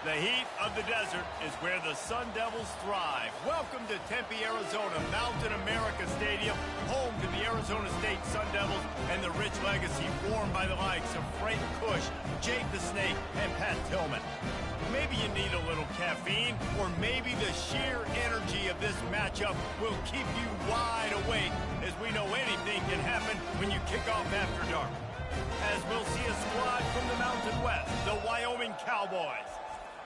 The heat of the desert is where the Sun Devils thrive. Welcome to Tempe, Arizona, Mountain America Stadium, home to the Arizona State Sun Devils and the rich legacy formed by the likes of Frank Kush, Jake the Snake, and Pat Tillman. Maybe you need a little caffeine, or maybe the sheer energy of this matchup will keep you wide awake, as we know anything can happen when you kick off after dark. As we'll see a squad from the Mountain West, the Wyoming Cowboys,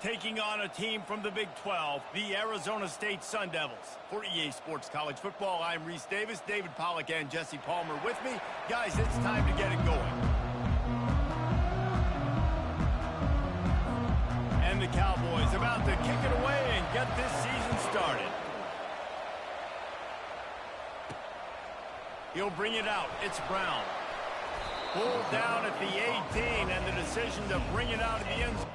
taking on a team from the Big 12, the Arizona State Sun Devils. For EA Sports College Football, I'm Reese Davis, David Pollack, and Jesse Palmer with me. Guys, it's time to get it going. And the Cowboys about to kick it away and get this season started. He'll bring it out. It's Brown. Pulled down at the 18, and the decision to bring it out of the end zone.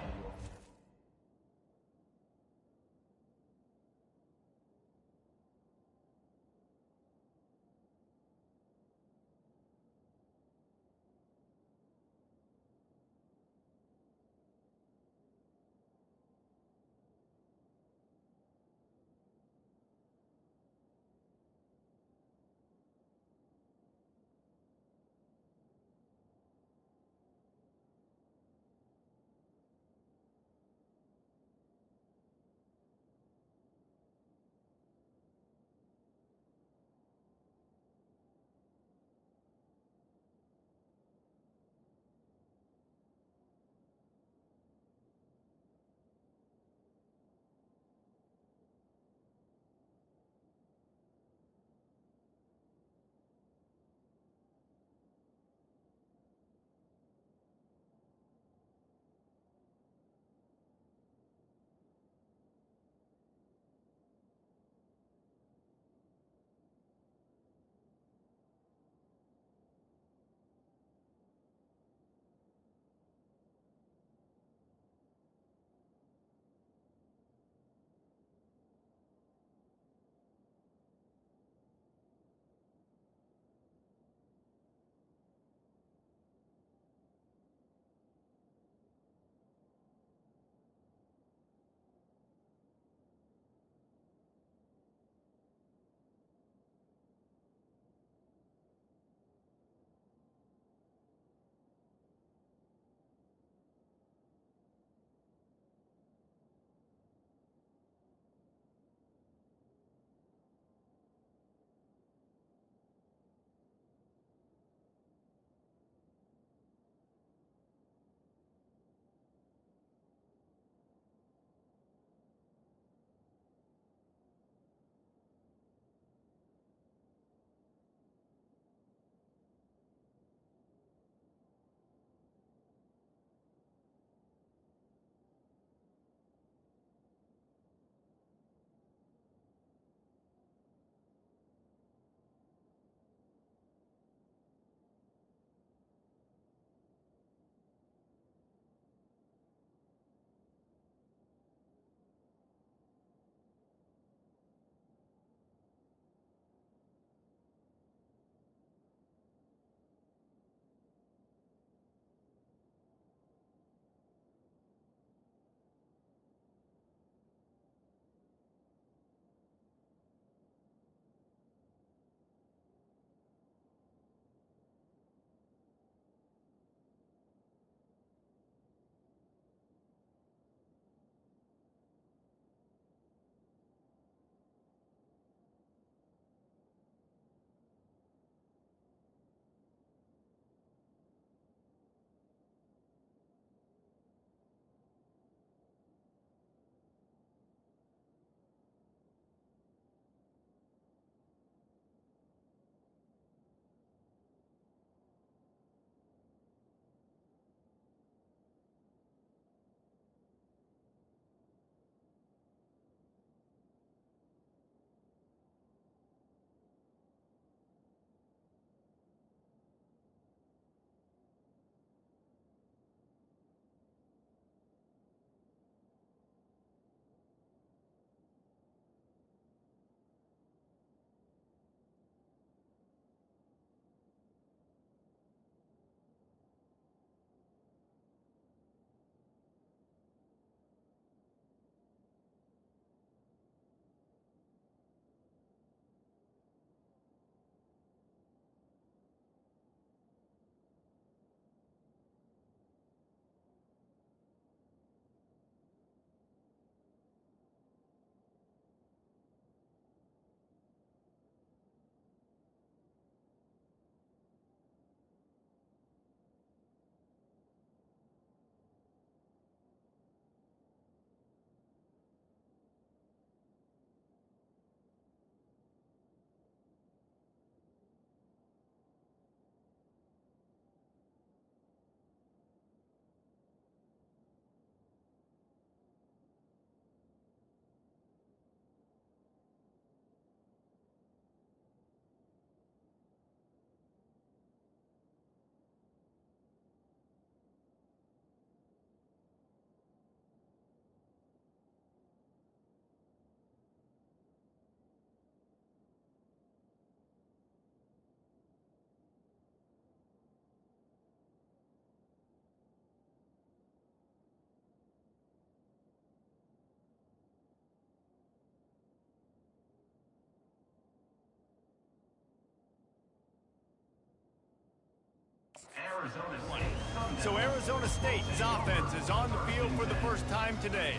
So Arizona State's offense is on the field for the first time today.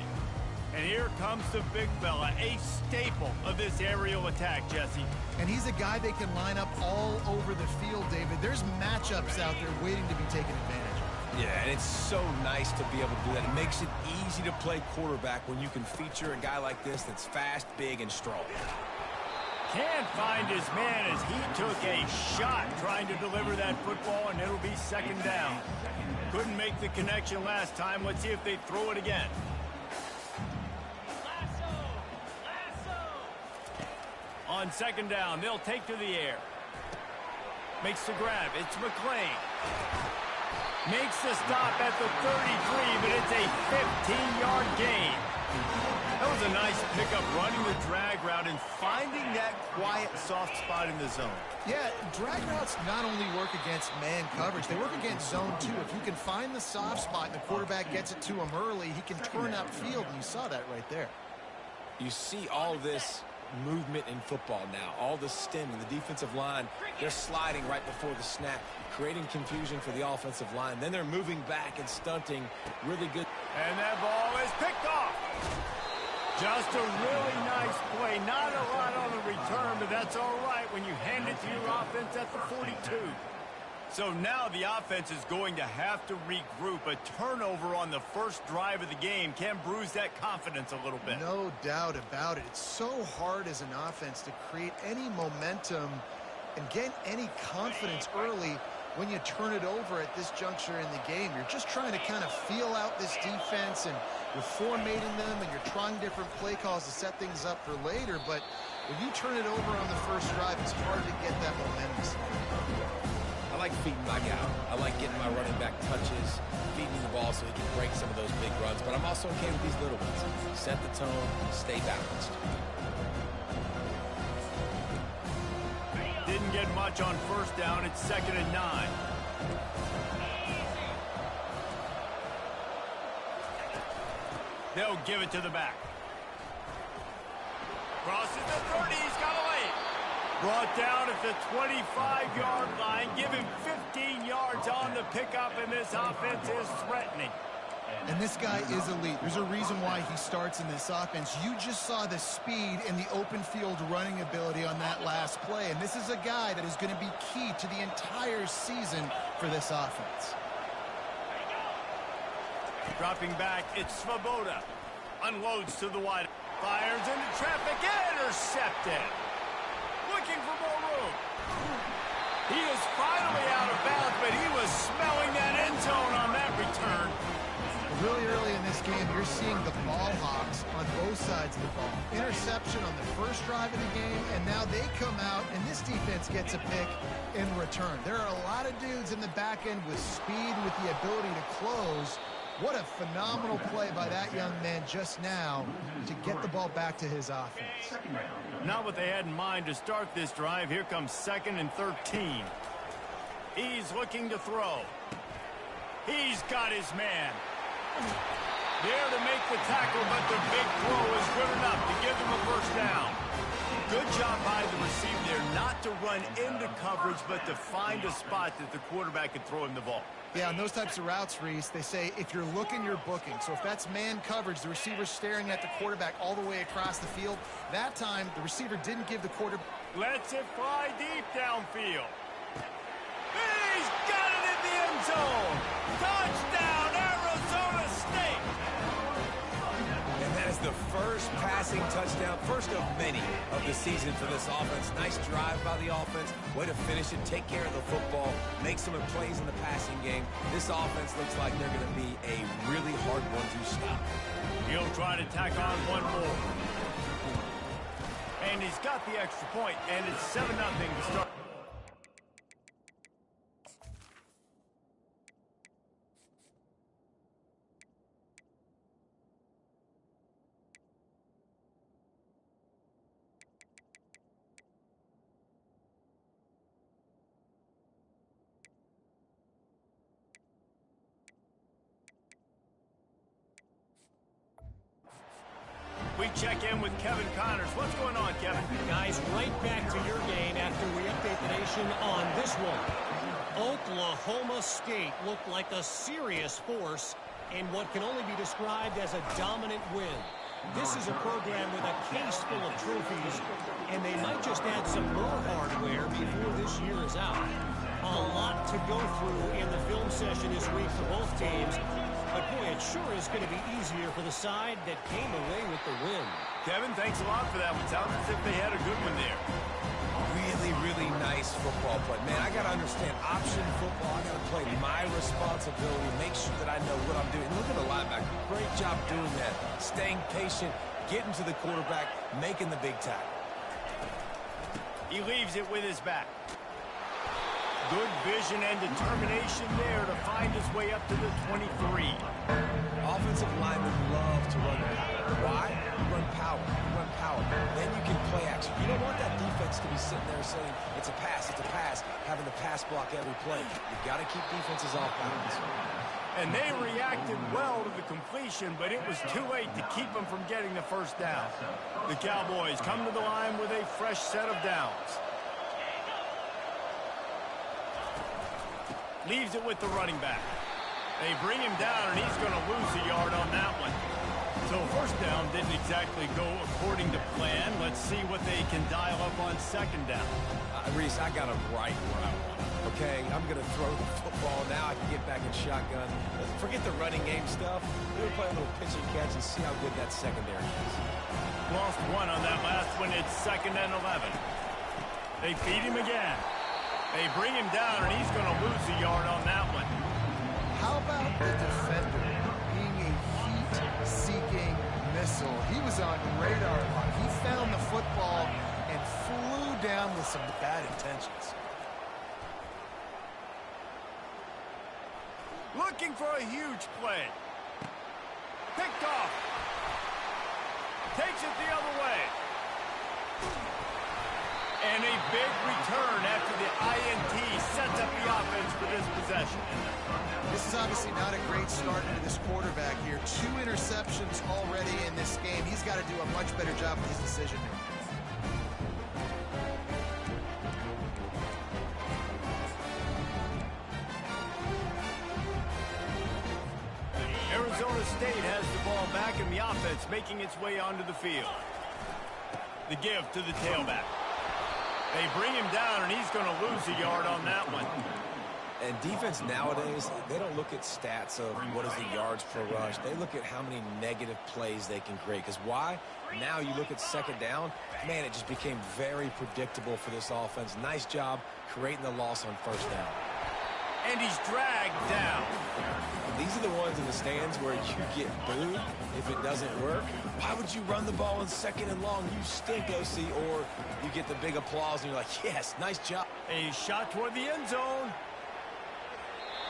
And here comes the big fella, a staple of this aerial attack, Jesse. And he's a guy they can line up all over the field, David. There's matchups out there waiting to be taken advantage of. Yeah, and it's so nice to be able to do that. It makes it easy to play quarterback when you can feature a guy like this that's fast, big, and strong. Can't find his man as he took a shot trying to deliver that football, and it'll be second down. Couldn't make the connection last time. Let's see if they throw it again. On second down, they'll take to the air. Makes the grab. It's McClain. Makes the stop at the 33, but it's a 15-yard gain. That was a nice pickup, running the drag route and finding that quiet, soft spot in the zone. Yeah, drag routes not only work against man coverage, they work against zone too. If you can find the soft spot and the quarterback gets it to him early, he can turn upfield, and you saw that right there. You see all this movement in football now, all the stemming, the defensive line, they're sliding right before the snap, creating confusion for the offensive line. Then they're moving back and stunting. Really good. And that ball is picked off. Just a really nice play. Not a lot on the return, but that's all right when you hand it to your offense at the 42. So now the offense is going to have to regroup. A turnover on the first drive of the game can bruise that confidence a little bit. No doubt about it. It's so hard as an offense to create any momentum and get any confidence early when you turn it over at this juncture in the game. You're just trying to kind of feel out this defense, and you're formatting them, and you're trying different play calls to set things up for later. But when you turn it over on the first drive, it's hard to get that momentum. I like feeding my guy. I like getting my running back touches, feeding the ball so he can break some of those big runs. But I'm also okay with these little ones. Set the tone, stay balanced. Didn't get much on first down. It's 2nd and 9. They'll give it to the back. Crosses the 30. He's got a lane. Brought down at the 25-yard line. Give him 15 yards on the pickup, and this offense is threatening. And this guy is elite. There's a reason why he starts in this offense. You just saw the speed and the open field running ability on that last play. And this is a guy that is going to be key to the entire season for this offense. Dropping back, it's Svoboda. Unloads to the wide. Fires into traffic. Intercepted. Looking for more room. He is finally out of bounds, but he was smelling that end zone on that return. Really early in this game, you're seeing the ball hawks on both sides of the ball. Interception on the first drive of the game, and now they come out, and this defense gets a pick in return. There are a lot of dudes in the back end with speed, with the ability to close. What a phenomenal play by that young man just now to get the ball back to his offense. Not what they had in mind to start this drive. Here comes 2nd and 13. He's looking to throw. He's got his man. There to make the tackle, but the big throw is good enough to give them a first down. Good job by the receiver there, not to run into coverage, but to find a spot that the quarterback could throw him the ball. Yeah, on those types of routes, Reese, they say if you're looking, you're booking. So if that's man coverage, the receiver's staring at the quarterback all the way across the field. That time, the receiver didn't give the quarterback. Lets it fly deep downfield. He's got it in the end zone. Touchdown, Arizona State. And that is the first passing touchdown, first of many of the season for this offense. Nice drive by the offense. Way to finish it, take care of the football, make some plays in the passing game. This offense looks like they're going to be a really hard one to stop. He'll try to tack on one more. And he's got the extra point, and it's 7-0 to start. We check in with Kevin Connors. What's going on, Kevin? Guys, right back to your game after we update the nation on this one. Oklahoma State looked like a serious force in what can only be described as a dominant win. This is a program with a case full of trophies, and they might just add some more hardware before this year is out. A lot to go through in the film session this week for both teams, but boy, it sure is going to be easier for the side that came away with the win. Kevin, thanks a lot for that one. Sounds as if they had a good one there. Really, really nice football play. Man, I got to understand option football. I got to play my responsibility, make sure that I know what I'm doing. Look at the linebacker. Great job doing that. Staying patient, getting to the quarterback, making the big tackle. He leaves it with his back. Good vision and determination there to find his way up to the 23. Offensive linemen love to run power. Why? You run power. You run power. Then you can play action. You don't want that defense to be sitting there saying, it's a pass, having to pass block every play. You've got to keep defenses off balance. And they reacted well to the completion, but it was too late to keep them from getting the first down. The Cowboys come to the line with a fresh set of downs. Leaves it with the running back. They bring him down, and he's going to lose a yard on that one. So first down didn't exactly go according to plan. Let's see what they can dial up on second down. Reese, I got him right where I want him. Okay, I'm going to throw the football. Now I can get back in shotgun. Forget the running game stuff. We'll play a little pitch and catch and see how good that secondary is. Lost one on that last one. It's 2nd and 11. They feed him again. They bring him down, and he's going to lose a yard on that one. How about the defender being a heat-seeking missile? He was on radar lock. He found the football and flew down with some bad intentions. Looking for a huge play. Picked off. Takes it the other way. And a big return after the INT sets up the offense for this possession. This is obviously not a great start into this quarterback here. 2 interceptions already in this game. He's got to do a much better job with his decision-making. Arizona State has the ball back in the offense, making its way onto the field. The give to the tailback. They bring him down, and he's going to lose a yard on that one. And defense nowadays, they don't look at stats of what is the yards per rush. They look at how many negative plays they can create. Because why? Now you look at second down, man, it just became very predictable for this offense. Nice job creating the loss on first down. And he's dragged down. These are the ones in the stands where you get booed if it doesn't work. Why would you run the ball in 2nd and long? You stink, OC. Or you get the big applause and you're like, yes, nice job. A shot toward the end zone.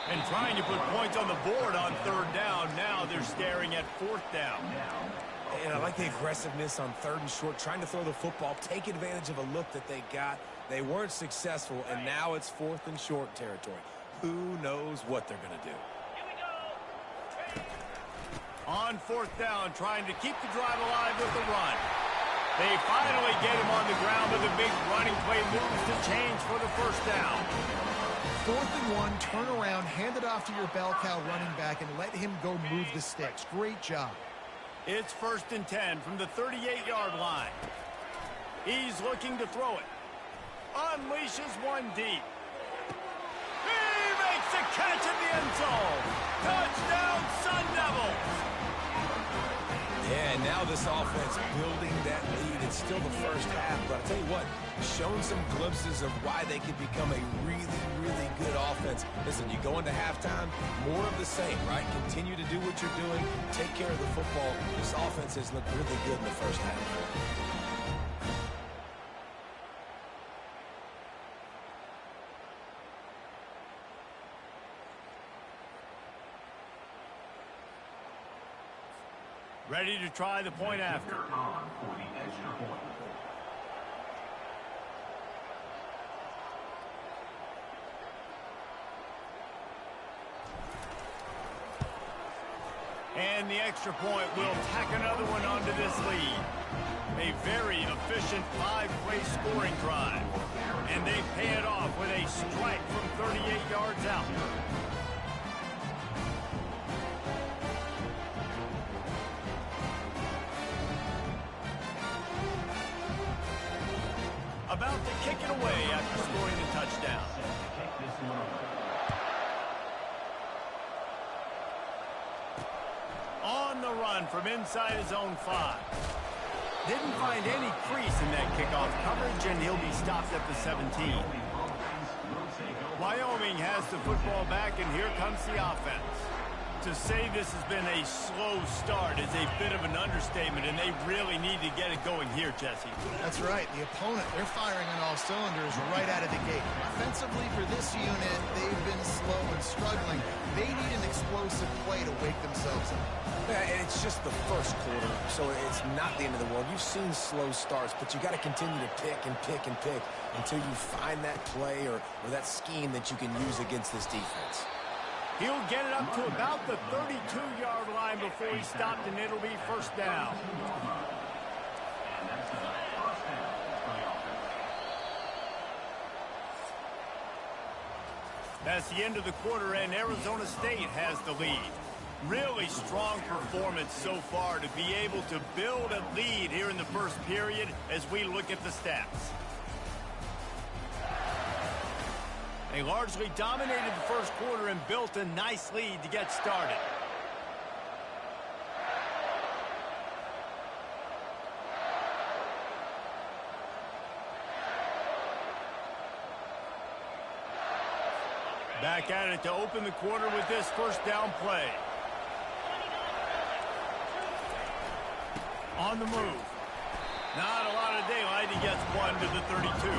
And trying to put points on the board on 3rd down. Now they're staring at 4th down. And I like the aggressiveness on 3rd and short, trying to throw the football, take advantage of a look that they got. They weren't successful, and now it's 4th and short territory. Who knows what they're going to do? On 4th down, trying to keep the drive alive with the run. They finally get him on the ground with a big running play, moves to change for the first down. 4th and 1, turn around, hand it off to your bell cow running back, and let him go move the sticks. Great job. It's 1st and 10 from the 38-yard line. He's looking to throw it. Unleashes one deep. He makes a catch in the end zone. Touchdown, Sun Devils. Yeah, now this offense building that lead. It's still the first half, but I'll tell you what, shown some glimpses of why they could become a really, really good offense. Listen, you go into halftime, more of the same, right? Continue to do what you're doing, take care of the football. This offense has looked really good in the first half. Ready to try the point after. And the extra point will tack another one onto this lead. A very efficient 5-play scoring drive. And they pay it off with a strike from 38 yards out. About to kick it away after scoring the touchdown. On the run from inside his own 5. Didn't find any crease in that kickoff coverage, and he'll be stopped at the 17. Wyoming has the football back, and here comes the offense. To say this has been a slow start is a bit of an understatement, and they really need to get it going here, Jesse. That's right. The opponent, they're firing on all cylinders right out of the gate. Offensively for this unit, they've been slow and struggling. They need an explosive play to wake themselves up. Yeah, and it's just the first quarter, so it's not the end of the world. You've seen slow starts, but you got to continue to pick and pick and pick until you find that play or that scheme that you can use against this defense. He'll get it up to about the 32-yard line before he's stopped, and it'll be first down. That's the end of the quarter, and Arizona State has the lead. Really strong performance so far to be able to build a lead here in the first period as we look at the stats. They largely dominated the first quarter and built a nice lead to get started. Back at it to open the quarter with this first down play. On the move. Not a lot of daylight. He gets one to the 32.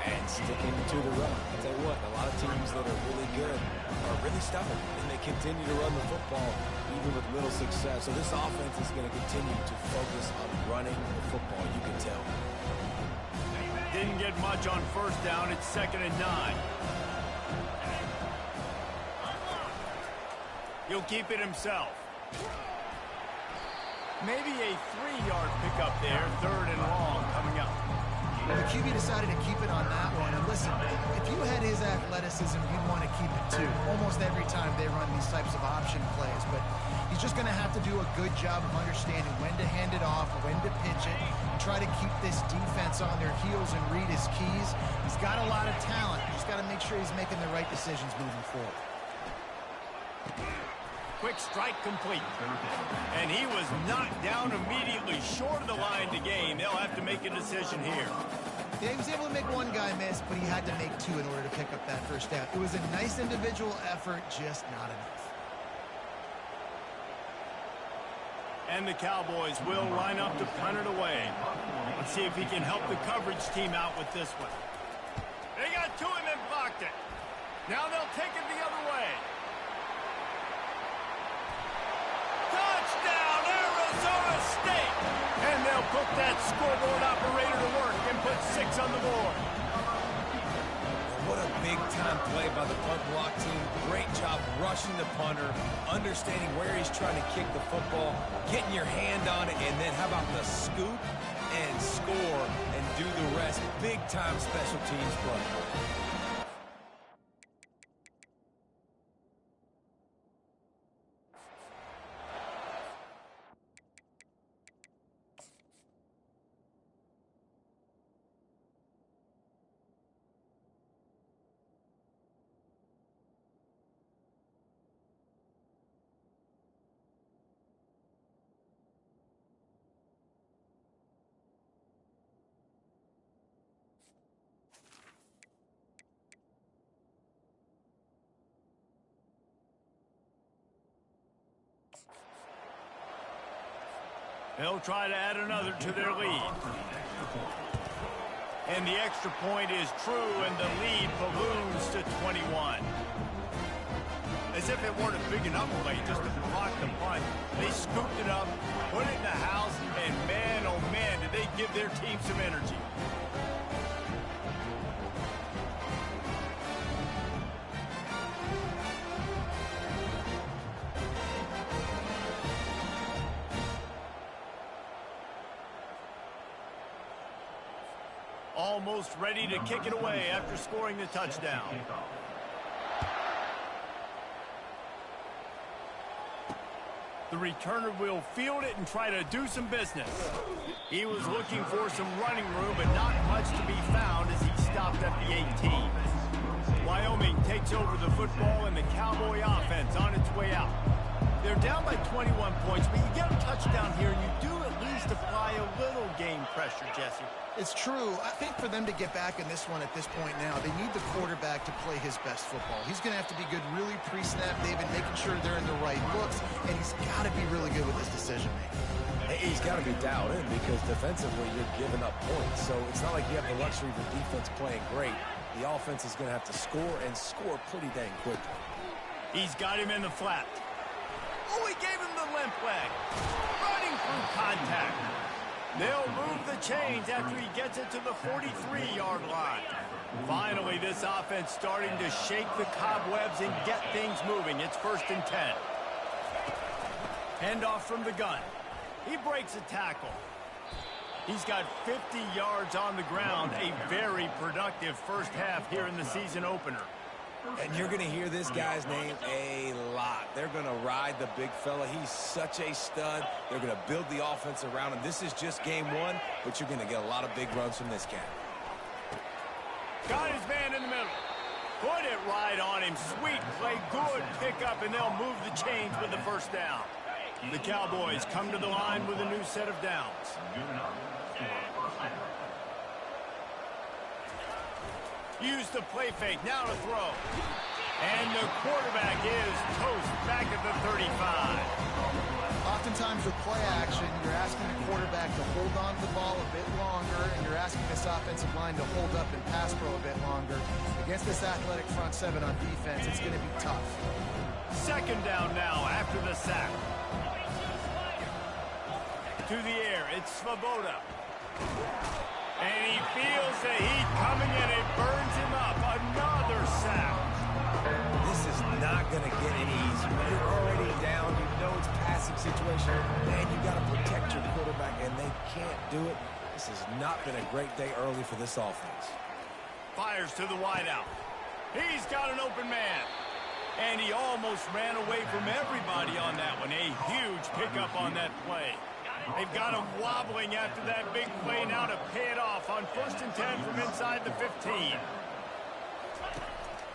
And sticking to the run. I'll tell you what, a lot of teams that are really good are really stubborn, and they continue to run the football even with little success. So this offense is going to continue to focus on running the football, you can tell. Didn't get much on first down. It's 2nd and 9. He'll keep it himself. Maybe a 3-yard pickup there. 3rd and long coming up. The QB decided to keep it on that one. And listen, if you had his athleticism, you'd want to keep it too. Almost every time they run these types of option plays. But he's just going to have to do a good job of understanding when to hand it off, when to pitch it, and try to keep this defense on their heels and read his keys. He's got a lot of talent. He's got to make sure he's making the right decisions moving forward. Quick strike complete. And he was knocked down immediately short of the line to gain. They'll have to make a decision here. Yeah, he was able to make one guy miss, but he had to make 2 in order to pick up that first down. It was a nice individual effort, just not enough. And the Cowboys will line up to punt it away. Let's see if he can help the coverage team out with this one. They got 2 and then blocked it. Now they'll take it the other way. Touchdown, Arizona State! And they'll put that scoreboard operator to work and put 6 on the board. What a big-time play by the punt block team. Great job rushing the punter, understanding where he's trying to kick the football, getting your hand on it, and then how about the scoop and score and do the rest. Big-time special teams play. They'll try to add another to their lead. And the extra point is true, and the lead balloons to 21. As if it weren't a big enough play just to block the punt. They scooped it up, put it in the house, and man, oh man, did they give their team some energy. almost ready to kick it away after scoring the touchdown. The returner will field it and try to do some business. He was looking for some running room, but not much to be found as he stopped at the 18. Wyoming takes over the football and the Cowboy offense on its way out. They're down by 21 points, but you get a touchdown here, and you do at least apply a little game pressure, Jesse. It's true. I think for them to get back in this one at this point now, they need the quarterback to play his best football. He's going to have to be good really pre-snap, David, making sure they're in the right looks, and he's got to be really good with his decision-making. He's got to be dialed in because defensively you're giving up points. So it's not like you have the luxury of the defense playing great. The offense is going to have to score and score pretty dang quickly. He's got him in the flat. Oh, he gave him the limp leg. Running through contact. They'll move the chains after he gets it to the 43-yard line. Finally, this offense starting to shake the cobwebs and get things moving. It's 1st and 10. Handoff from the gun. He breaks a tackle. He's got 50 yards on the ground. A very productive first half here in the season opener. And you're going to hear this guy's name a lot. They're going to ride the big fella. He's such a stud. They're going to build the offense around him. This is just game one, but you're going to get a lot of big runs from this cat. Got his man in the middle. Put it right on him. Sweet play, good pickup, and they'll move the chains with the first down. The Cowboys come to the line with a new set of downs. Use the play fake, now to throw. And the quarterback is toast back at the 35. Oftentimes with play action, you're asking the quarterback to hold on to the ball a bit longer, and you're asking this offensive line to hold up and pass pro a bit longer. Against this athletic front seven on defense, it's going to be tough. 2nd down now after the sack. To the air, it's Svoboda. And he feels the heat coming and it burns him up. Another sack. This is not going to get any easier. You're already down. You know it's a passing situation. And you got to protect your quarterback, and they can't do it. This has not been a great day early for this offense. Fires to the wideout. He's got an open man. And he almost ran away from everybody on that one. A huge pickup on that play. They've got him wobbling after that big play now to pay it off on 1st and 10 from inside the 15.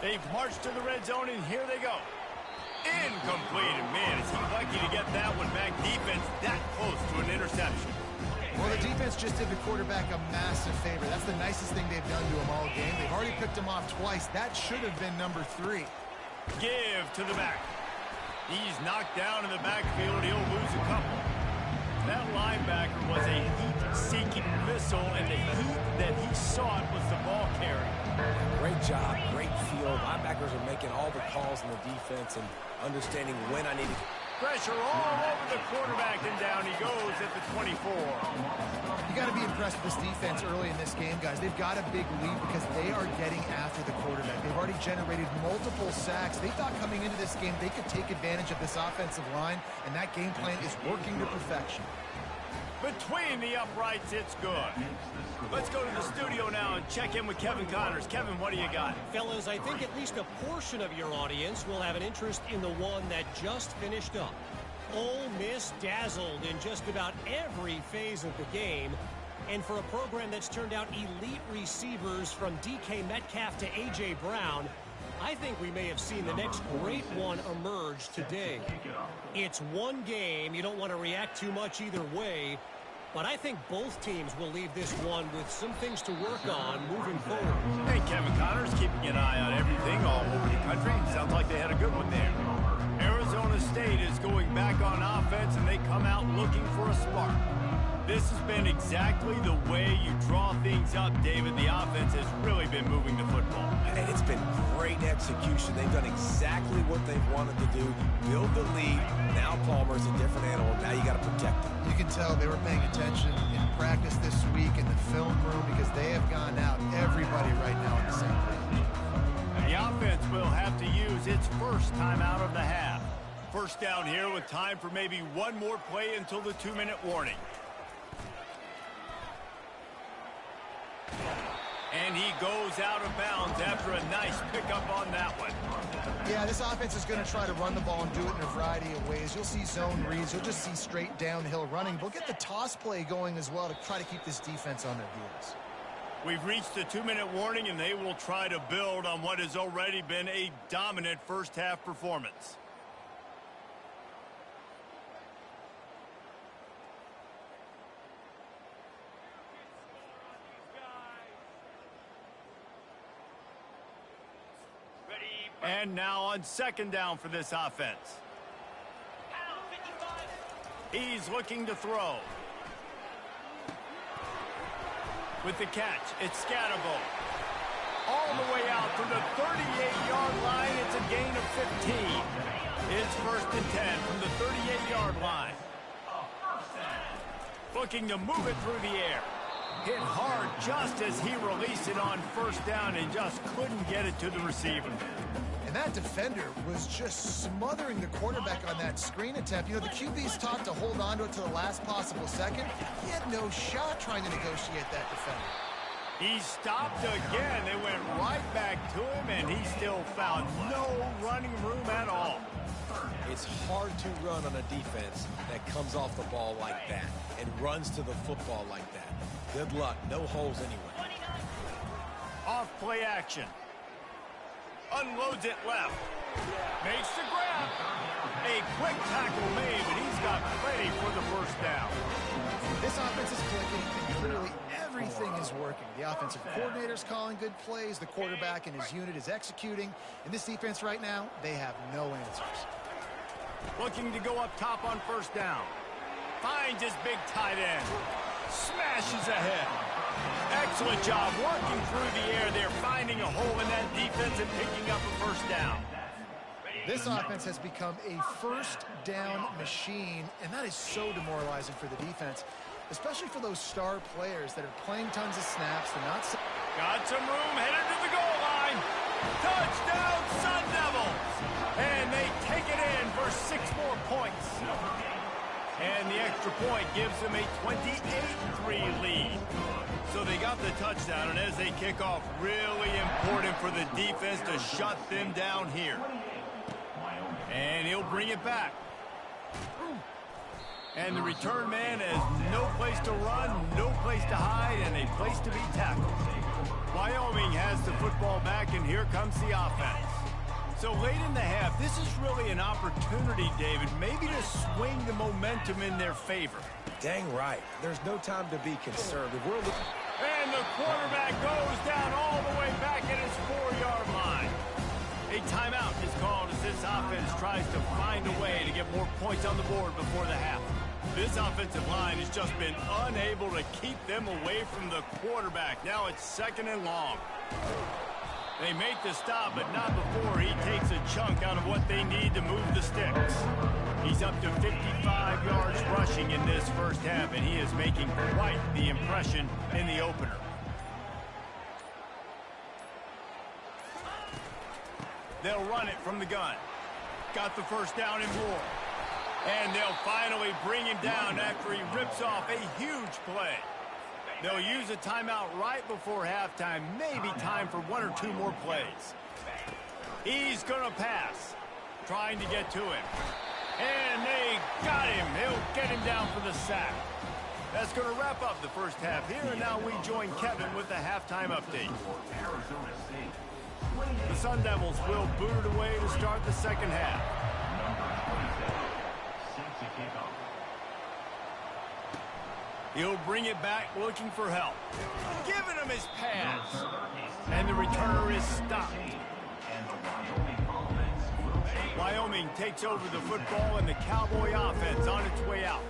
They've marched to the red zone, and here they go. Incomplete. And man, is he lucky to get that one back. Defense that close to an interception. Well, the defense just did the quarterback a massive favor. That's the nicest thing they've done to him all game. They've already picked him off twice. That should have been number 3. Give to the back. He's knocked down in the backfield. He'll lose a couple. That linebacker was a heat-seeking missile, and the heat that he sought was the ball carrier. Great job, great field. Linebackers are making all the calls in the defense and understanding when I need to. Pressure all over the quarterback, and down he goes at the 24. You got to be impressed with this defense early in this game, guys. They've got a big lead because they are getting after the quarterback. They've already generated multiple sacks. They thought coming into this game they could take advantage of this offensive line, and that game plan is working to perfection. Between the uprights, it's good. Let's go to the studio now and check in with Kevin Connors. Kevin, what do you got? Fellas, I think at least a portion of your audience will have an interest in the one that just finished up. Ole Miss dazzled in just about every phase of the game. And for a program that's turned out elite receivers from DK Metcalf to A.J. Brown, I think we may have seen the next great one emerge today. It's one game. You don't want to react too much either way. But I think both teams will leave this one with some things to work on moving forward. Hey, Kevin Connors, keeping an eye on everything all over the country. Sounds like they had a good one there. Arizona State is going back on offense, and they come out looking for a spark. This has been exactly the way you draw things up, David. The offense has really been moving the football. And it's been great execution. They've done exactly what they've wanted to do. Build the lead. Now Palmer's a different animal. Now you got to protect him. You can tell they were paying attention in practice this week in the film room because they have gone out, everybody right now in the same page. The offense will have to use its first time out of the half. First down here with time for maybe one more play until the 2-minute warning. And he goes out of bounds after a nice pickup on that one. Yeah, this offense is going to try to run the ball and do it in a variety of ways. You'll see zone reads. You'll just see straight downhill running. We'll get the toss play going as well to try to keep this defense on their heels. We've reached the 2-minute warning, and they will try to build on what has already been a dominant first-half performance. And now on second down for this offense. He's looking to throw. With the catch, it's Scatterbo. All the way out to the 38-yard line. It's a gain of 15. It's 1st and 10 from the 38-yard line. Looking to move it through the air. Hit hard just as he released it on 1st down and just couldn't get it to the receiver. And that defender was just smothering the quarterback on that screen attempt. You know, the QB's taught to hold on to it to the last possible second. He had no shot trying to negotiate that defender. He stopped again. They went right back to him, and he still found no running room at all. It's hard to run on a defense that comes off the ball like that and runs to the football like that. Good luck. No holes anyway. Off play action. Unloads it left. Makes the grab. A quick tackle made, but he's got plenty for the 1st down. This offense is clicking, and clearly everything is working. The offensive coordinator's calling good plays. The quarterback and his unit is executing. In this defense right now, they have no answers. Looking to go up top on 1st down. Finds his big tight end. Smashes ahead. Excellent job working through the air. They're finding a hole in that defense and picking up a 1st down. This offense has become a 1st down machine, and that is so demoralizing for the defense, especially for those star players that are playing tons of snaps. They're not. Got some room, headed to the goal line. Touchdown, Sun Devils! And they take it in for 6 more points. And the extra point gives them a 28-3 lead. So they got the touchdown, and as they kick off, really important for the defense to shut them down here. And he'll bring it back. And the return man has no place to run, no place to hide, and a place to be tackled. Wyoming has the football back, and here comes the offense. So late in the half, this is really an opportunity, David, maybe to swing the momentum in their favor. Dang right. There's no time to be conservative. And the quarterback goes down all the way back at his 4-yard line. A timeout is called as this offense tries to find a way to get more points on the board before the half. This offensive line has just been unable to keep them away from the quarterback. Now it's 2nd and long. They make the stop, but not before he takes a chunk out of what they need to move the sticks. He's up to 55 yards rushing in this 1st half, and he is making quite the impression in the opener. They'll run it from the gun. Got the 1st down and more. And they'll finally bring him down after he rips off a huge play. They'll use a timeout right before halftime. Maybe time for 1 or 2 more plays. He's going to pass. Trying to get to him. And they got him. He'll get him down for the sack. That's going to wrap up the 1st half here. And now we join Kevin with the halftime update. The Sun Devils will boot it away to start the 2nd half. He'll bring it back looking for help. Giving him his pass. And the returner is stopped. Wyoming takes over the football and the Cowboy offense on its way out.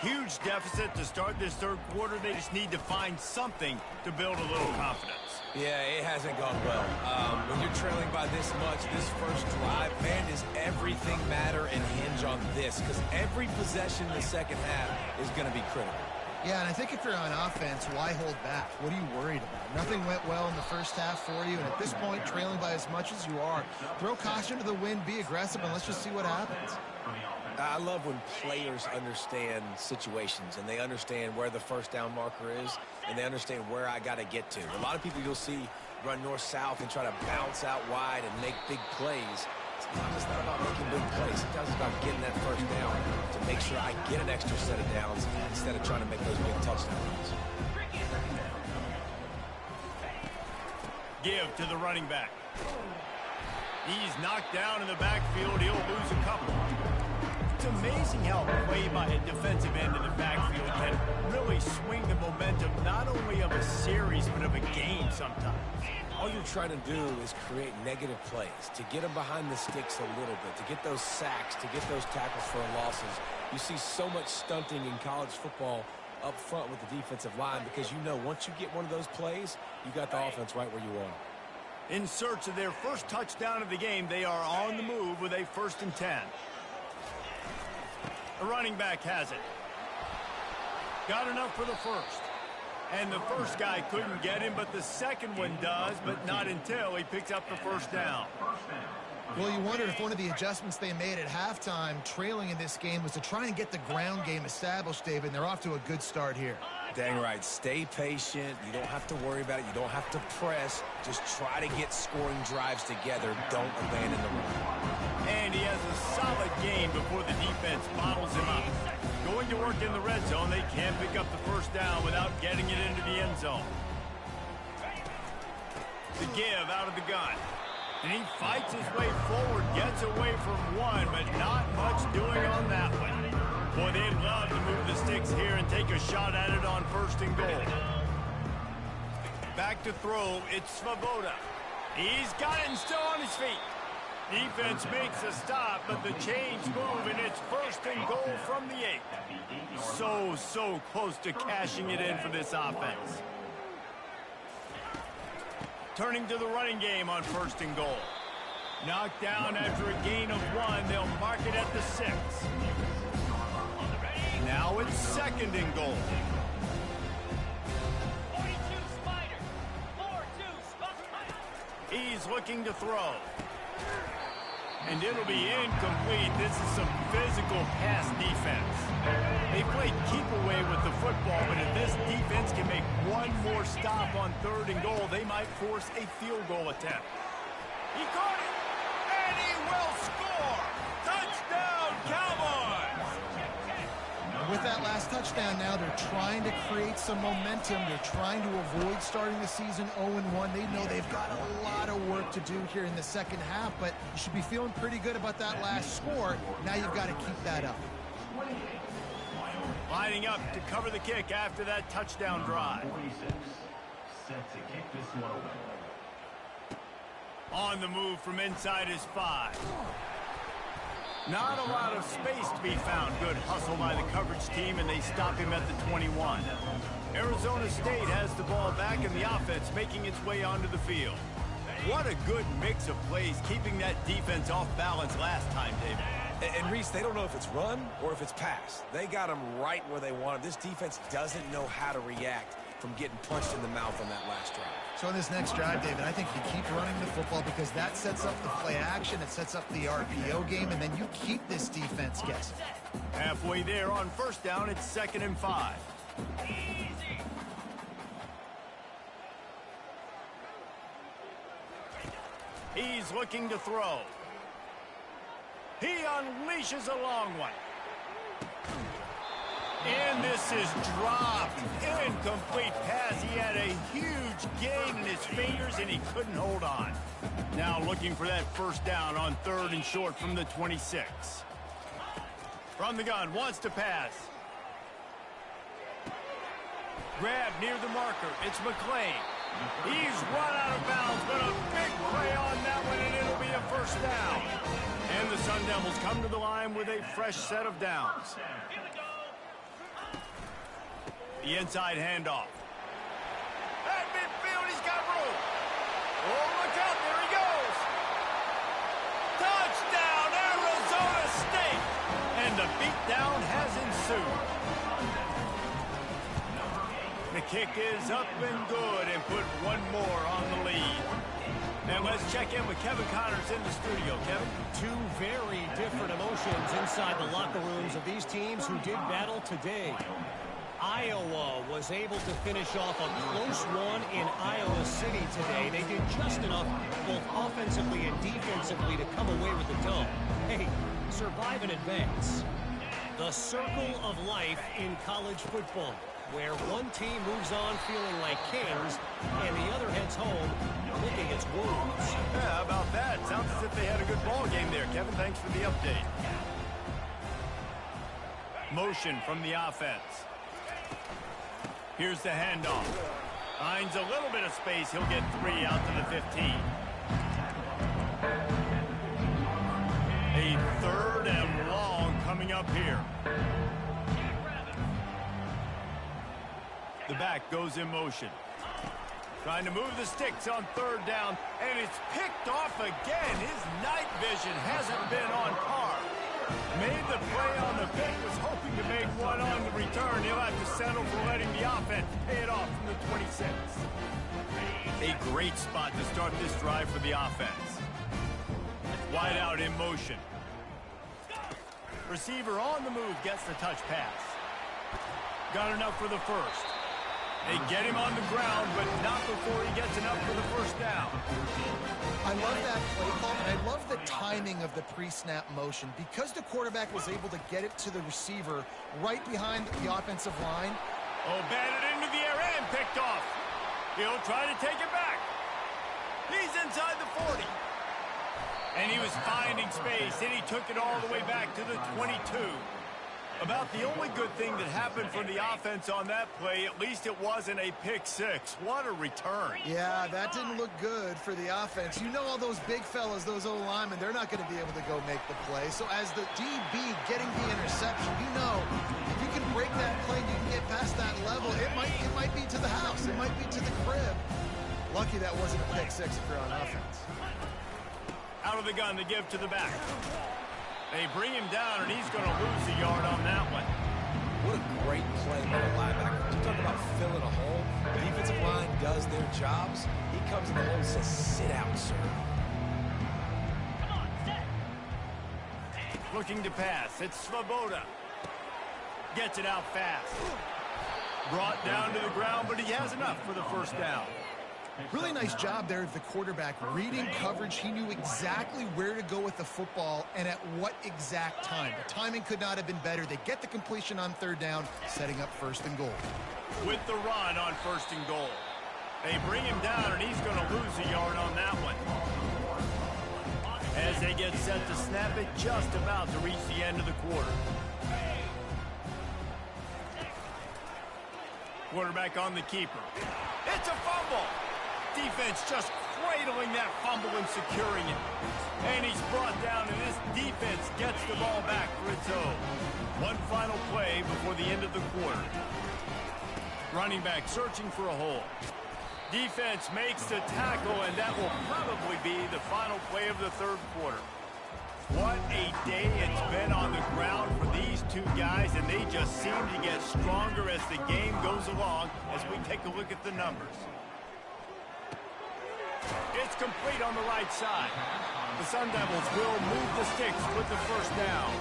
Huge deficit to start this 3rd quarter. They just need to find something to build a little confidence. Yeah, it hasn't gone well. When you're trailing by this much, this 1st drive, man, does everything matter and hinge on this? Because every possession in the 2nd half is going to be critical. Yeah, and I think if you're on offense, why hold back? What are you worried about? Nothing went well in the 1st half for you, and at this point, trailing by as much as you are, throw caution to the wind, be aggressive, and let's just see what happens. I love when players understand situations and they understand where the first down marker is and they understand where I got to get to. A lot of people you'll see run north-south and try to bounce out wide and make big plays. Sometimes it's not about making big plays. Sometimes it's about getting that first down to make sure I get an extra set of downs instead of trying to make those big touchdown runs. Give to the running back. He's knocked down in the backfield. He'll lose a couple. It's amazing how play by a defensive end in the backfield can really swing the momentum not only of a series but of a game sometimes. All you're trying to do is create negative plays, to get them behind the sticks a little bit, to get those sacks, to get those tackles for losses. You see so much stunting in college football up front with the defensive line because you know once you get one of those plays, you got the offense right where you want it. In search of their first touchdown of the game, they are on the move with a 1st and 10. The running back has it. Got enough for the first. And the first guy couldn't get him, but the second one does, but not until he picks up the first down. Well, you wondered if one of the adjustments they made at halftime, trailing in this game, was to try and get the ground game established, David. And they're off to a good start here. Dang right. Stay patient. You don't have to worry about it. You don't have to press. Just try to get scoring drives together. Don't abandon the run. And he has a solid gain before the defense bottles him up. Going to work in the red zone, they can't pick up the first down without getting it into the end zone. The give out of the gun. And he fights his way forward, gets away from one, but not much doing on that one. Boy, they'd love to move the sticks here and take a shot at it on 1st and goal. Back to throw, it's Svoboda. He's got it and still on his feet. Defense makes a stop, but the chains move, and it's 1st and goal from the 8. So close to cashing it in for this offense. Turning to the running game on 1st and goal. Knocked down after a gain of 1. They'll mark it at the 6. Now it's 2nd and goal. 42 Spider. 4-2 He's looking to throw. And it'll be incomplete. This is some physical pass defense. They played keep away with the football, but if this defense can make one more stop on 3rd and goal, they might force a field goal attempt. He caught it, and he will score. Touchdown, Cowboys! With that last touchdown now, they're trying to create some momentum. They're trying to avoid starting the season 0-1. They know they've got a lot of work to do here in the second half, but you should be feeling pretty good about that last score. Now you've got to keep that up. Lining up to cover the kick after that touchdown drive. Set to kick this one away. On the move from inside his 5. Not a lot of space to be found. Good hustle by the coverage team, and they stop him at the 21. Arizona State has the ball back, and the offense making its way onto the field. What a good mix of plays, keeping that defense off balance last time, David. And Reese, they don't know if it's run or if it's pass. They got them right where they want them. This defense doesn't know how to react from getting punched in the mouth on that last drive. So in this next drive, David, I think you keep running the football because that sets up the play action, it sets up the RPO game, and then you keep this defense guessing. Halfway there on 1st down, it's 2nd and 5. He's looking to throw. He unleashes a long one. And this is dropped. Incomplete pass. He had a huge gain in his fingers, and he couldn't hold on. Now looking for that 1st down on 3rd and short from the 26. From the gun, wants to pass. Grab near the marker. It's McClain. He's run out of bounds, but a big play on that one, and it'll be a 1st down. And the Sun Devils come to the line with a fresh set of downs. The inside handoff. At midfield, he's got room. Oh, look out, there he goes. Touchdown, Arizona State. And the beatdown has ensued. The kick is up and good and put one more on the lead. And let's check in with Kevin Connors in the studio. Kevin? Two very different emotions inside the locker rooms of these teams who did battle today. Iowa was able to finish off a close one in Iowa City today. They did just enough both offensively and defensively to come away with the dub. Hey, survive and advance. The circle of life in college football, where one team moves on feeling like kings and the other heads home licking its wounds. Yeah, how about that? Sounds as if they had a good ball game there, Kevin. Thanks for the update. Motion from the offense. Here's the handoff. Finds a little bit of space. He'll get 3 out to the 15. A 3rd and long coming up here. The back goes in motion. Trying to move the sticks on 3rd down, and it's picked off again. His night vision hasn't been on par. Made the play on the pick, was hoping to make one on the return. He'll have to settle for letting the offense pay it off from the 26. A great spot to start this drive for the offense. Wide out in motion. Receiver on the move gets the touch pass. Got enough for the first. They get him on the ground, but not before he gets enough for the first down. I love that play call, and I love the timing of the pre-snap motion. Because the quarterback was able to get it to the receiver right behind the offensive line. Oh, batted into the air and picked off. He'll try to take it back. He's inside the 40. And he was finding space, and he took it all the way back to the 22. About the only good thing that happened for the offense on that play, at least it wasn't a pick 6. What a return. Yeah, that didn't look good for the offense. You know all those big fellas, those O-linemen, they're not going to be able to go make the play. So as the DB getting the interception, you know, if you can break that play and you can get past that level, it might be to the house. It might be to the crib. Lucky that wasn't a pick 6 if you're on offense. Out of the gun to give to the back. They bring him down, and he's going to lose a yard on that one. What a great play by the linebacker. You talk about filling a hole. The defensive line does their jobs. He comes in the hole and says, sit out, sir. Come on, set. Looking to pass. It's Svoboda. Gets it out fast. Brought down to the ground, but he has enough for the first down. Really nice job there of the quarterback reading coverage. He knew exactly where to go with the football and at what exact time. The timing could not have been better. They get the completion on 3rd down, setting up 1st and goal. With the run on 1st and goal. They bring him down, and he's going to lose a yard on that one. As they get set to snap it, just about to reach the end of the quarter. Quarterback on the keeper. It's a fumble. Defense just cradling that fumble and securing it. And he's brought down, and this defense gets the ball back for its own. One final play before the end of the quarter. Running back searching for a hole. Defense makes the tackle, and that will probably be the final play of the 3rd quarter. What a day it's been on the ground for these two guys, and they just seem to get stronger as the game goes along as we take a look at the numbers. It's complete on the right side. The Sun Devils will move the sticks with the first down.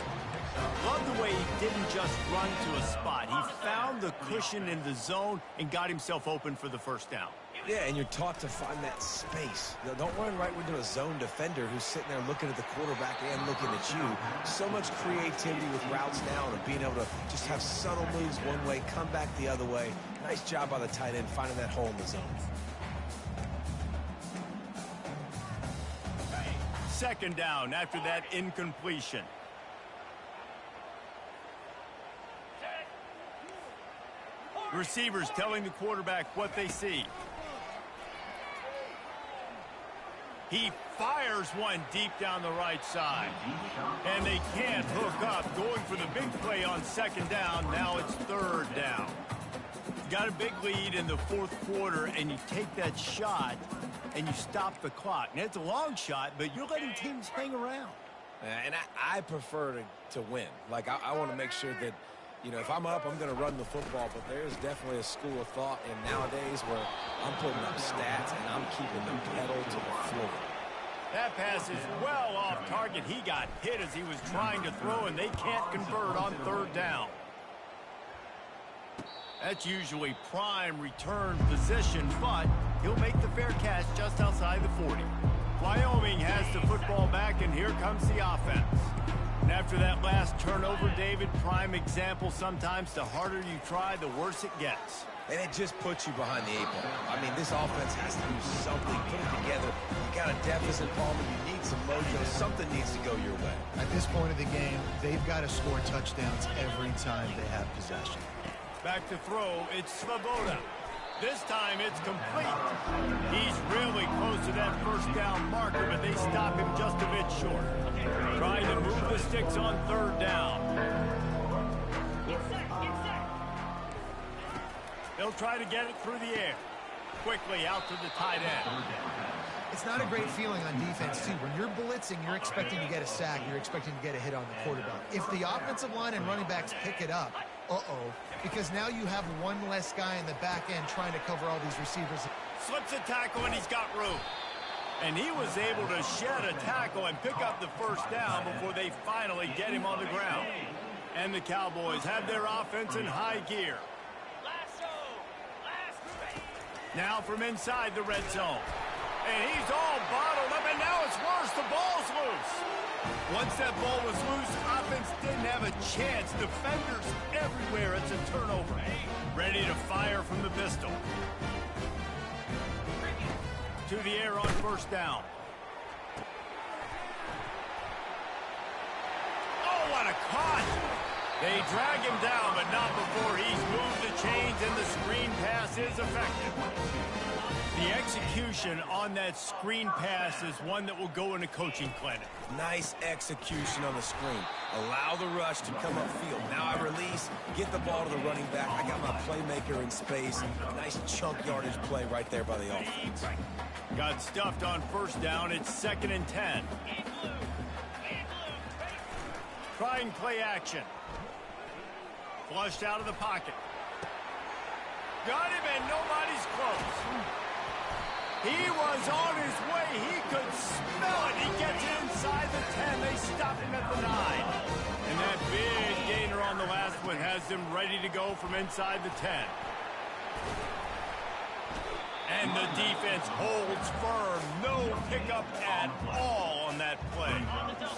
Love the way he didn't just run to a spot. He found the cushion in the zone and got himself open for the first down. Yeah, and you're taught to find that space. You know, don't run right into a zone defender who's sitting there looking at the quarterback and looking at you. So much creativity with routes now and being able to just have subtle moves one way, come back the other way. Nice job by the tight end finding that hole in the zone. 2nd down after that incompletion. Receivers telling the quarterback what they see. He fires one deep down the right side. And they can't hook up. Going for the big play on 2nd down. Now it's 3rd down. Got a big lead in the 4th quarter, and you take that shot, and you stop the clock. Now, it's a long shot, but you're letting teams hang around. And I prefer to win. Like, I want to make sure that You know, if I'm up, I'm going to run the football, but there's definitely a school of thought in nowadays where I'm putting up stats and I'm keeping the pedal to the floor. That pass is well off target. He got hit as he was trying to throw, and they can't convert on third down. That's usually prime return position, but he'll make the fair catch just outside the 40. Wyoming has the football back, and here comes the offense. And after that last turnover, David, prime example, sometimes the harder you try, the worse it gets. And it just puts you behind the 8 ball. I mean, this offense has to do something, put it together. You got a deficit, Palmer. You need some mojo. Something needs to go your way. At this point of the game, they've got to score touchdowns every time they have possession. Back to throw, it's Svoboda. This time it's complete. He's really close to that first down marker, but they stop him just a bit short. Trying to move the sticks on third down. They'll try to get it through the air. Quickly out to the tight end. It's not a great feeling on defense, too. When you're blitzing, you're expecting to get a sack. You're expecting to get a hit on the quarterback. If the offensive line and running backs pick it up, because now you have one less guy in the back end trying to cover all these receivers. Slips a tackle, and he's got room. And he was able to shed a tackle and pick up the first down before they finally get him on the ground. And the Cowboys have their offense in high gear. Now from inside the red zone. And he's all bottled up, and now it's worse. The ball's loose. Once that ball was loose, offense didn't have a chance. Defenders everywhere. It's a turnover. Ready to fire from the pistol. To the air on first down. Oh, what a caught! They drag him down, but not before he's moved the chains, and the screen pass is effective. The execution on that screen pass is one that will go in a coaching clinic. Nice execution on the screen. Allow the rush to come upfield. Now I release, get the ball to the running back. I got my playmaker in space. Nice chunk yardage play right there by the offense. Got stuffed on first down. It's 2nd and 10. Try and play action. Flushed out of the pocket. Got him, and nobody's close. He was on his way. He could smell it. He gets inside the 10. They stop him at the 9. And that big gainer on the last one has them ready to go from inside the 10. And the defense holds firm. No pickup at all on that play.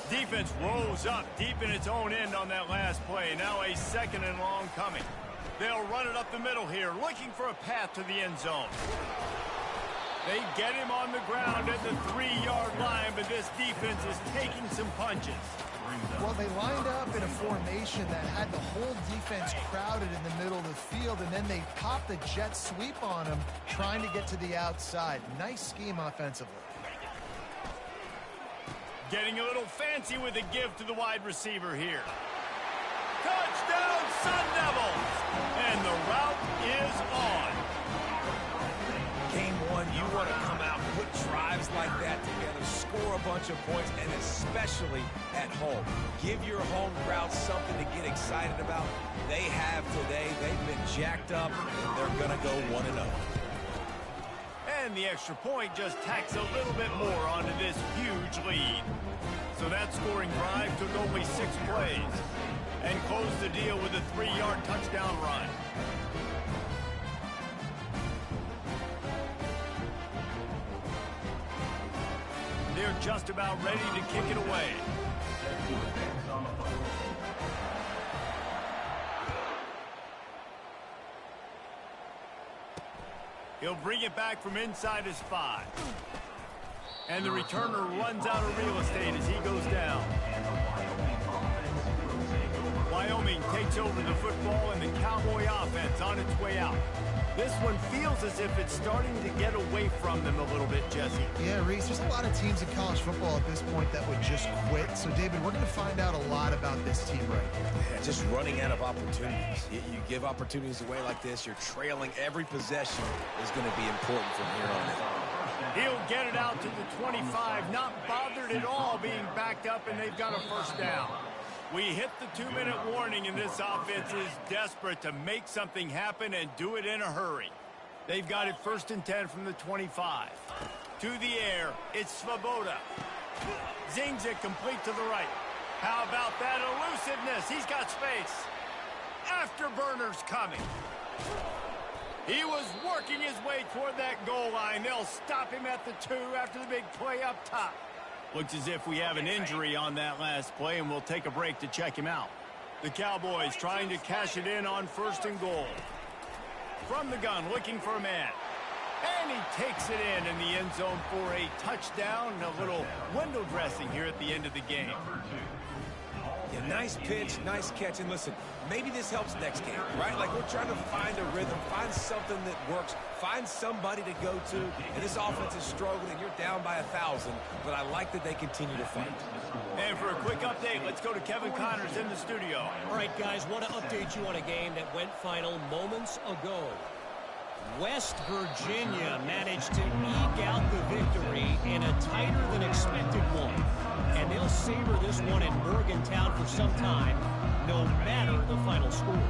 Defense rose up deep in its own end on that last play. Now a 2nd and long coming. They'll run it up the middle here, looking for a path to the end zone. They get him on the ground at the 3-yard line, but this defense is taking some punches. Well, they lined up in a formation that had the whole defense crowded in the middle of the field, and then they popped the jet sweep on him, trying to get to the outside. Nice scheme offensively. Getting a little fancy with a give to the wide receiver here. Touchdown, Sun Devils! And the route is on. Game one, you want to come out, put drives like that together, score a bunch of points, and especially at home. Give your home crowd something to get excited about. They have today. They've been jacked up, and they're going to go 1-0. And the extra point just tacks a little bit more onto this huge lead. So that scoring drive took only 6 plays and closed the deal with a 3-yard touchdown run. They're just about ready to kick it away. He'll bring it back from inside his 5. And the returner runs out of real estate as he goes down. Wyoming takes over the football, and the Cowboy offense on its way out. This one feels as if it's starting to get away from them a little bit, Jesse. Yeah, Reese, there's a lot of teams in college football at this point that would just quit. So, David, we're going to find out a lot about this team right here. Yeah, just running out of opportunities. You give opportunities away like this, you're trailing. Every possession is going to be important from here on in. He'll get it out to the 25, not bothered at all being backed up, and they've got a first down. We hit the 2-minute warning, and this offense is desperate to make something happen and do it in a hurry. They've got it 1st and 10 from the 25. To the air, it's Svoboda. Zings it complete to the right. How about that elusiveness? He's got space. Afterburner's coming. He was working his way toward that goal line. They'll stop him at the 2 after the big play up top. Looks as if we have an injury on that last play, and we'll take a break to check him out. The Cowboys trying to cash it in on 1st and goal. From the gun, looking for a man. And he takes it in the end zone for a touchdown. A little window dressing here at the end of the game. Yeah, nice pitch, nice catch. And listen, maybe this helps next game, right? Like, we're trying to find a rhythm, find something that works, find somebody to go to. And this offense is struggling, and you're down by 1,000. But I like that they continue to fight. And for a quick update, let's go to Kevin Connors in the studio. All right, guys, want to update you on a game that went final moments ago. West Virginia managed to eke out the victory in a tighter-than-expected one. And they'll savor this one in Morgantown for some time, no matter the final score.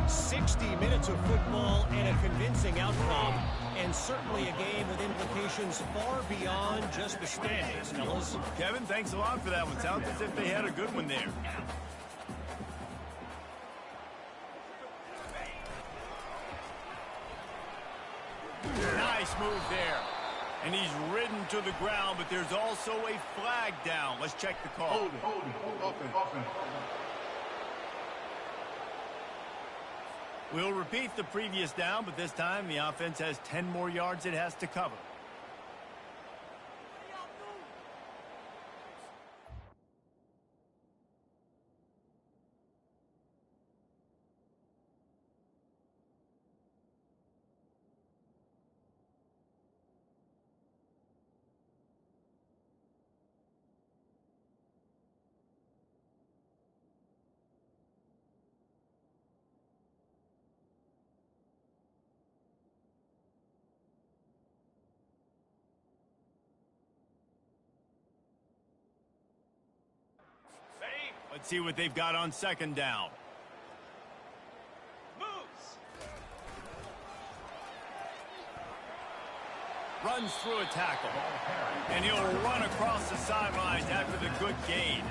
60 minutes of football and a convincing outcome, and certainly a game with implications far beyond just the standings, fellas. Kevin, thanks a lot for that one. Sounds as if they had a good one there. Nice move there. And he's ridden to the ground, but there's also a flag down. Let's check the call. We'll repeat the previous down, but this time the offense has 10 more yards it has to cover. Let's see what they've got on 2nd down. Moves. Runs through a tackle. And he'll run across the sidelines after the good gain.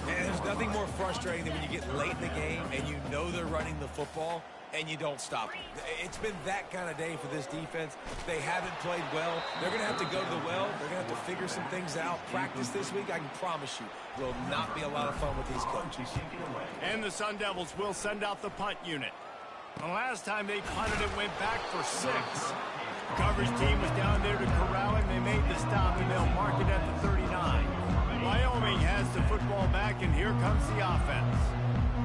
And there's nothing more frustrating than when you get late in the game and you know they're running the football and you don't stop them. It's been that kind of day for this defense. They haven't played well. They're going to have to go to the well. They're going to have to figure some things out. Practice this week, I can promise you, will not be a lot of fun with these coaches. And the Sun Devils will send out the punt unit. The last time they punted, it went back for 6. Coverage team was down there to corral him. They made the stop, and they'll mark it at the 39. Wyoming has the football back, and here comes the offense.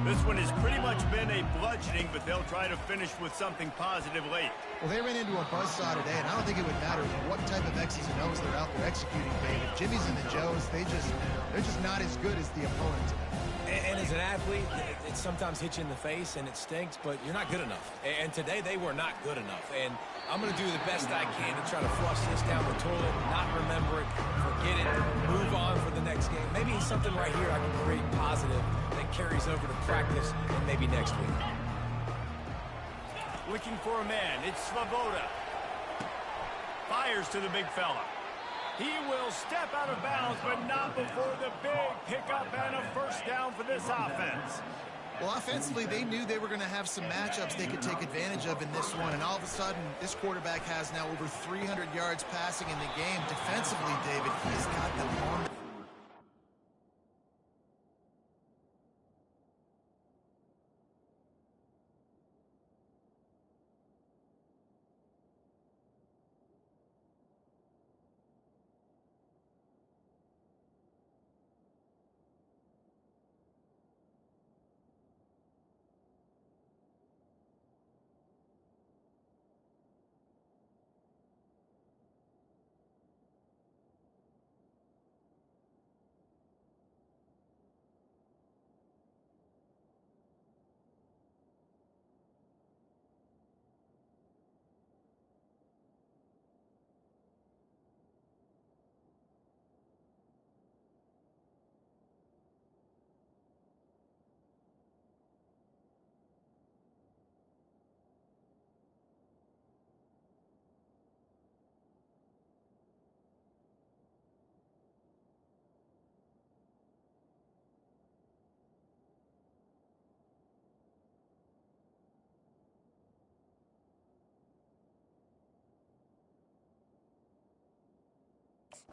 This one has pretty much been a bludgeoning, but they'll try to finish with something positive late. Well, they ran into a buzzsaw today, and I don't think it would matter what type of X's and O's they're out there executing, David. Jimmy's and the Joes, they're just not as good as the opponent today. And as an athlete, it sometimes hits you in the face and it stinks, but you're not good enough. And today they were not good enough. And I'm going to do the best I can to try to flush this down the toilet, not remember it, forget it, move on for the next game. Maybe something right here I can create positive that carries over to practice and maybe next week. Looking for a man. It's Svoboda. Fires to the big fella. He will step out of bounds, but not before the big pickup and a 1st down for this offense. Well, offensively, they knew they were going to have some matchups they could take advantage of in this one, and all of a sudden, this quarterback has now over 300 yards passing in the game. Defensively, David, he's got them on.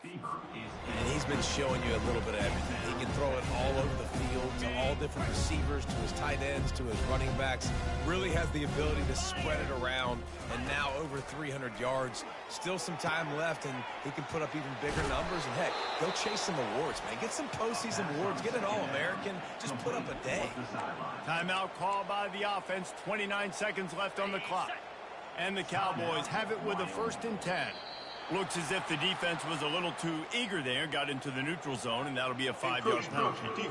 And he's been showing you a little bit of everything. He can throw it all over the field to all different receivers, to his tight ends, to his running backs. Really has the ability to spread it around, and now over 300 yards. Still some time left, and he can put up even bigger numbers. And, heck, go chase some awards, man. Get some postseason awards. Get an All-American. Just put up a day. Timeout called by the offense. 29 seconds left on the clock. And the Cowboys have it with a 1st and 10. Looks as if the defense was a little too eager there, got into the neutral zone, and that'll be a 5-yard penalty.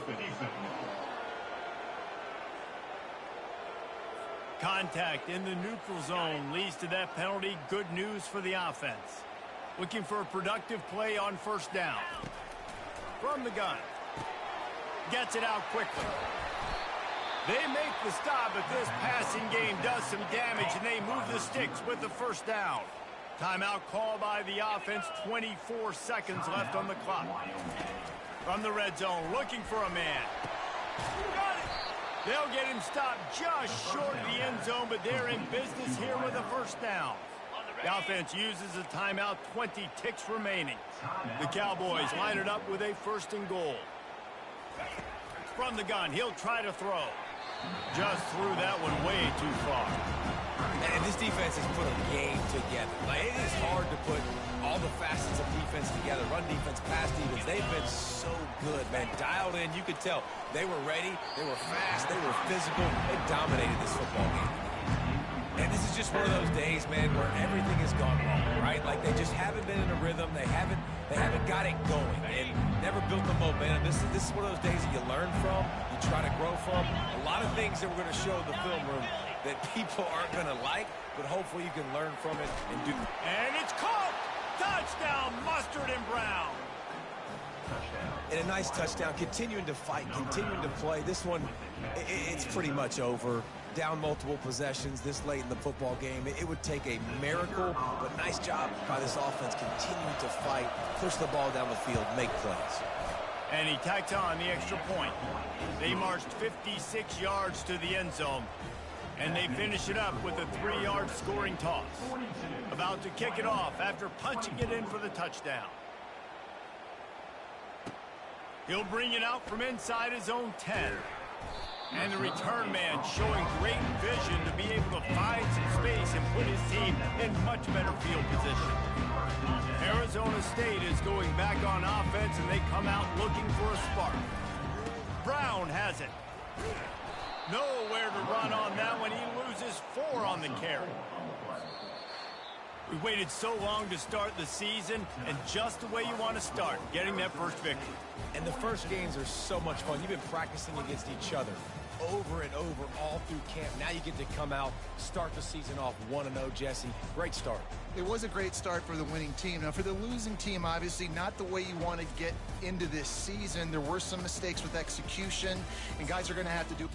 Contact in the neutral zone leads to that penalty. Good news for the offense. Looking for a productive play on 1st down. From the gun. Gets it out quickly. They make the stop, but this passing game does some damage, and they move the sticks with the 1st down. Timeout call by the offense. 24 seconds left on the clock. From the red zone, looking for a man. Got it. They'll get him stopped just short of the end zone, but they're in business here with a 1st down. The offense uses a timeout, 20 ticks remaining. The Cowboys line it up with a 1st and goal. From the gun, he'll try to throw. Just threw that one way too far. And this defense has put a game together. Like, it is hard to put all the facets of defense together. Run defense, pass defense. They've been so good, man. Dialed in. You could tell they were ready. They were fast. They were physical. They dominated this football game. And this is just one of those days, man, where everything has gone wrong, right? Like, they just haven't been in a rhythm. They haven't got it going and never built the momentum. This is one of those days that you learn from, you try to grow from. A lot of things that we're going to show in the film room that people aren't going to like, but hopefully you can learn from it and do. And it's caught! Touchdown, Mustard and Brown! And a nice touchdown, continuing to fight, continuing to play. This one, it's pretty much over. Down multiple possessions this late in the football game. It would take a miracle, but nice job by this offense continuing to fight, push the ball down the field, make plays. And he tacked on the extra point. They marched 56 yards to the end zone, and they finish it up with a 3-yard scoring toss. About to kick it off after punching it in for the touchdown. He'll bring it out from inside his own 10. And the return man showing great vision to be able to find some space and put his team in much better field position. Arizona State is going back on offense, and they come out looking for a spark. Brown has it. Nowhere to run on that one. He loses 4 on the carry. We waited so long to start the season, and just the way you want to start, getting that first victory. And the first games are so much fun. You've been practicing against each other over and over all through camp. Now you get to come out, start the season off 1-0, Jesse. Great start. It was a great start for the winning team. Now, for the losing team, obviously not the way you want to get into this season. There were some mistakes with execution, and guys are going to have to do